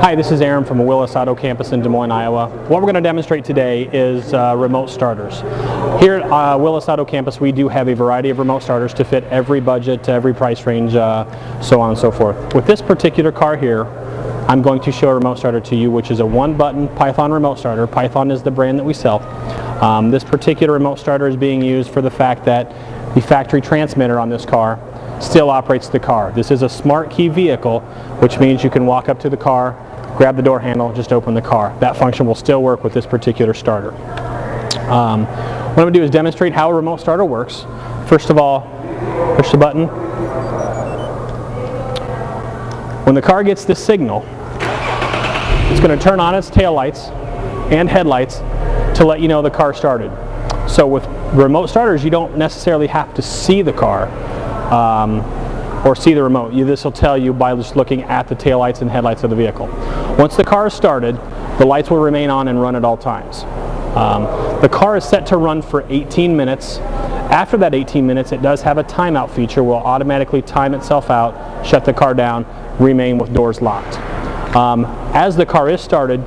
Hi, this is Aaron from the Willis Auto Campus in Des Moines, Iowa. What we're going to demonstrate today is remote starters. Here at Willis Auto Campus we do have a variety of remote starters to fit every budget, every price range, so on and so forth. With this particular car here, I'm going to show a remote starter to you, which is a one-button Python remote starter. Python is the brand that we sell. This particular remote starter is being used for the fact that the factory transmitter on this car still operates the car. This is a smart key vehicle, which means you can walk up to the car, grab the door handle, just open the car. That function will still work with this particular starter. What I'm going to do is demonstrate how a remote starter works. First of all, push the button. When the car gets this signal, it's going to turn on its taillights and headlights to let you know the car started. So with remote starters, you don't necessarily have to see the car or see the remote. This will tell you by just looking at the taillights and headlights of the vehicle. Once the car is started, the lights will remain on and run at all times. The car is set to run for 18 minutes. After that 18 minutes, it does have a timeout feature. Will automatically time itself out, shut the car down, remain with doors locked. As the car is started,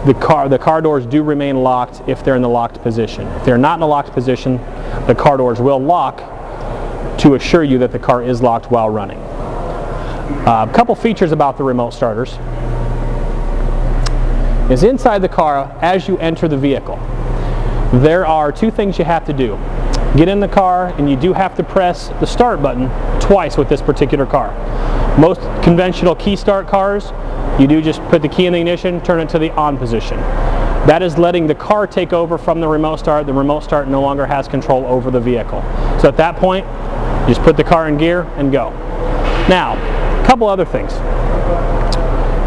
the car doors do remain locked if they're in the locked position. If they're not in the locked position, the car doors will lock to assure you that the car is locked while running. A couple features about the remote starters is inside the car as you enter the vehicle. There are two things you have to do. Get in the car, and you do have to press the start button twice with this particular car. Most conventional key start cars, you do just put the key in the ignition, turn it to the on position. That is letting the car take over from the remote start. The remote start no longer has control over the vehicle. So at that point, you just put the car in gear and go. Now, a couple other things.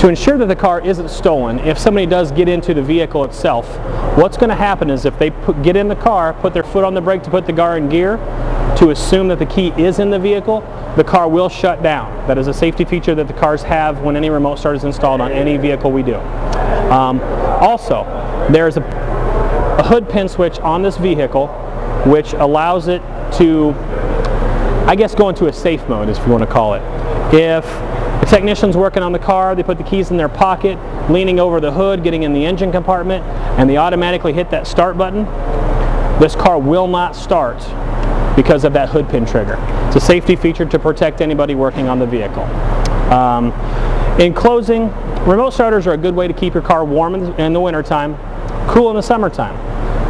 To ensure that the car isn't stolen, if somebody does get into the vehicle itself, what's going to happen is if they get in the car, put their foot on the brake to put the car in gear, to assume that the key is in the vehicle, the car will shut down. That is a safety feature that the cars have when any remote start is installed on any vehicle we do. Also, there's a hood pin switch on this vehicle which allows it to, I guess, go into a safe mode, if you want to call it. If the technician's working on the car, they put the keys in their pocket, leaning over the hood, getting in the engine compartment, and they automatically hit that start button, this car will not start because of that hood pin trigger. It's a safety feature to protect anybody working on the vehicle. In closing, remote starters are a good way to keep your car warm in the wintertime, cool in the summertime.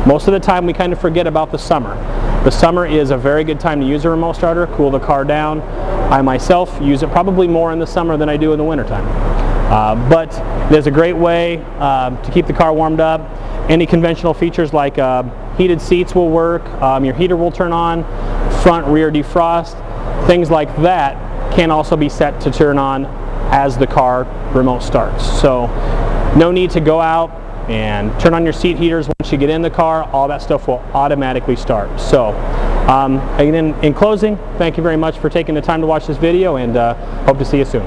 Most of the time we kind of forget about the summer. The summer is a very good time to use a remote starter, cool the car down. I myself use it probably more in the summer than I do in the wintertime. But there's a great way to keep the car warmed up. Any conventional features like heated seats will work, your heater will turn on, front rear defrost, things like that can also be set to turn on as the car remote starts. So no need to go out and turn on your seat heaters. Once you get in the car, all that stuff will automatically start. So again, in closing, thank you very much for taking the time to watch this video, and hope to see you soon.